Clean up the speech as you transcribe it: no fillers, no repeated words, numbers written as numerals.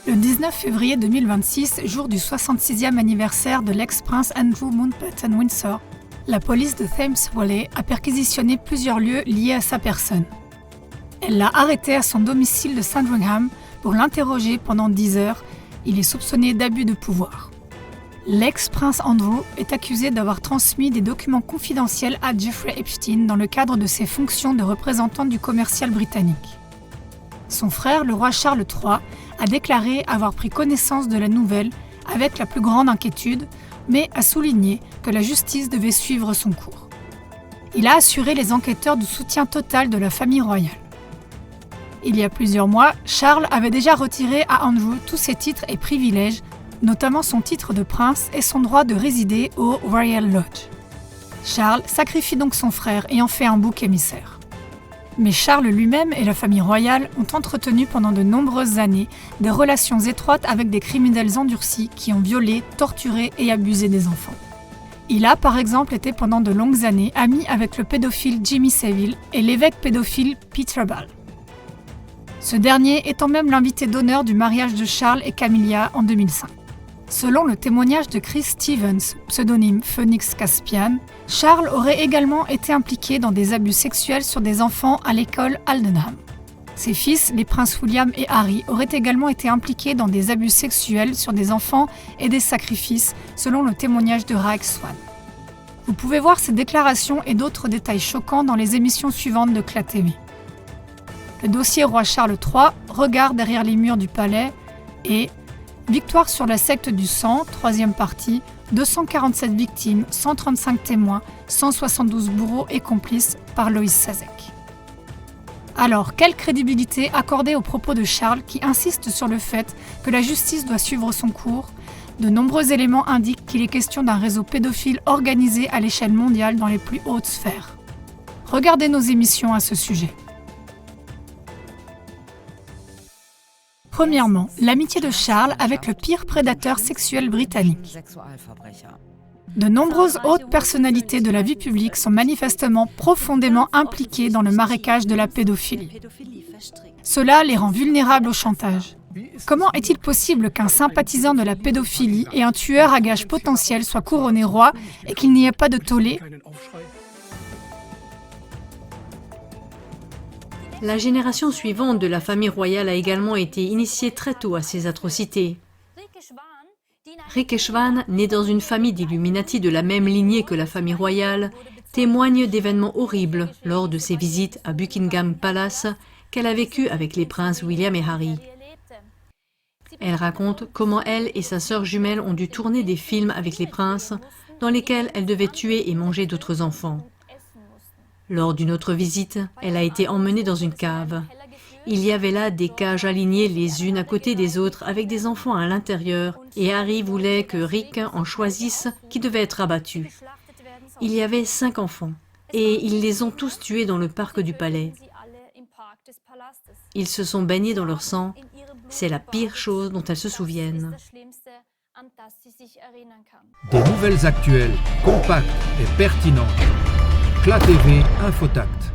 Le 19 février 2026, jour du 66e anniversaire de l'ex-prince Andrew Mountbatten-Windsor, la police de Thames Valley a perquisitionné plusieurs lieux liés à sa personne. Elle l'a arrêté à son domicile de Sandringham pour l'interroger pendant 10 heures. Il est soupçonné d'abus de pouvoir. L'ex-prince Andrew est accusé d'avoir transmis des documents confidentiels à Jeffrey Epstein dans le cadre de ses fonctions de représentant du commercial britannique. Son frère, le roi Charles III, a déclaré avoir pris connaissance de la nouvelle avec la plus grande inquiétude, mais a souligné que la justice devait suivre son cours. Il a assuré les enquêteurs du soutien total de la famille royale. Il y a plusieurs mois, Charles avait déjà retiré à Andrew tous ses titres et privilèges, notamment son titre de prince et son droit de résider au Royal Lodge. Charles sacrifie donc son frère et en fait un bouc émissaire. Mais Charles lui-même et la famille royale ont entretenu pendant de nombreuses années des relations étroites avec des criminels endurcis qui ont violé, torturé et abusé des enfants. Il a par exemple été pendant de longues années ami avec le pédophile Jimmy Savile et l'évêque pédophile Peter Ball. Ce dernier étant même l'invité d'honneur du mariage de Charles et Camilla en 2005. Selon le témoignage de Chris Stevens, pseudonyme Phoenix Caspian, Charles aurait également été impliqué dans des abus sexuels sur des enfants à l'école Aldenham. Ses fils, les princes William et Harry, auraient également été impliqués dans des abus sexuels sur des enfants et des sacrifices, selon le témoignage de Raek Swan. Vous pouvez voir ces déclarations et d'autres détails choquants dans les émissions suivantes de CLA TV. Le dossier Roi Charles III, Regard derrière les murs du palais et Victoire sur la secte du sang, troisième partie, 247 victimes, 135 témoins, 172 bourreaux et complices par Loïs Sazek. Alors, quelle crédibilité accorder aux propos de Charles qui insiste sur le fait que la justice doit suivre son cours? De nombreux éléments indiquent qu'il est question d'un réseau pédophile organisé à l'échelle mondiale dans les plus hautes sphères. Regardez nos émissions à ce sujet. Premièrement, l'amitié de Charles avec le pire prédateur sexuel britannique. De nombreuses hautes personnalités de la vie publique sont manifestement profondément impliquées dans le marécage de la pédophilie. Cela les rend vulnérables au chantage. Comment est-il possible qu'un sympathisant de la pédophilie et un tueur à gages potentiel soient couronnés rois et qu'il n'y ait pas de tollé ? La génération suivante de la famille royale a également été initiée très tôt à ces atrocités. Rikeshwan, né dans une famille d'Illuminati de la même lignée que la famille royale, témoigne d'événements horribles lors de ses visites à Buckingham Palace qu'elle a vécues avec les princes William et Harry. Elle raconte comment elle et sa sœur jumelle ont dû tourner des films avec les princes dans lesquels elle devait tuer et manger d'autres enfants. Lors d'une autre visite, elle a été emmenée dans une cave. Il y avait là des cages alignées les unes à côté des autres avec des enfants à l'intérieur et Harry voulait que Rick en choisisse qui devait être abattu. Il y avait 5 enfants et ils les ont tous tués dans le parc du palais. Ils se sont baignés dans leur sang. C'est la pire chose dont elles se souviennent. Des nouvelles actuelles, compactes et pertinentes. CLA TV Infotact.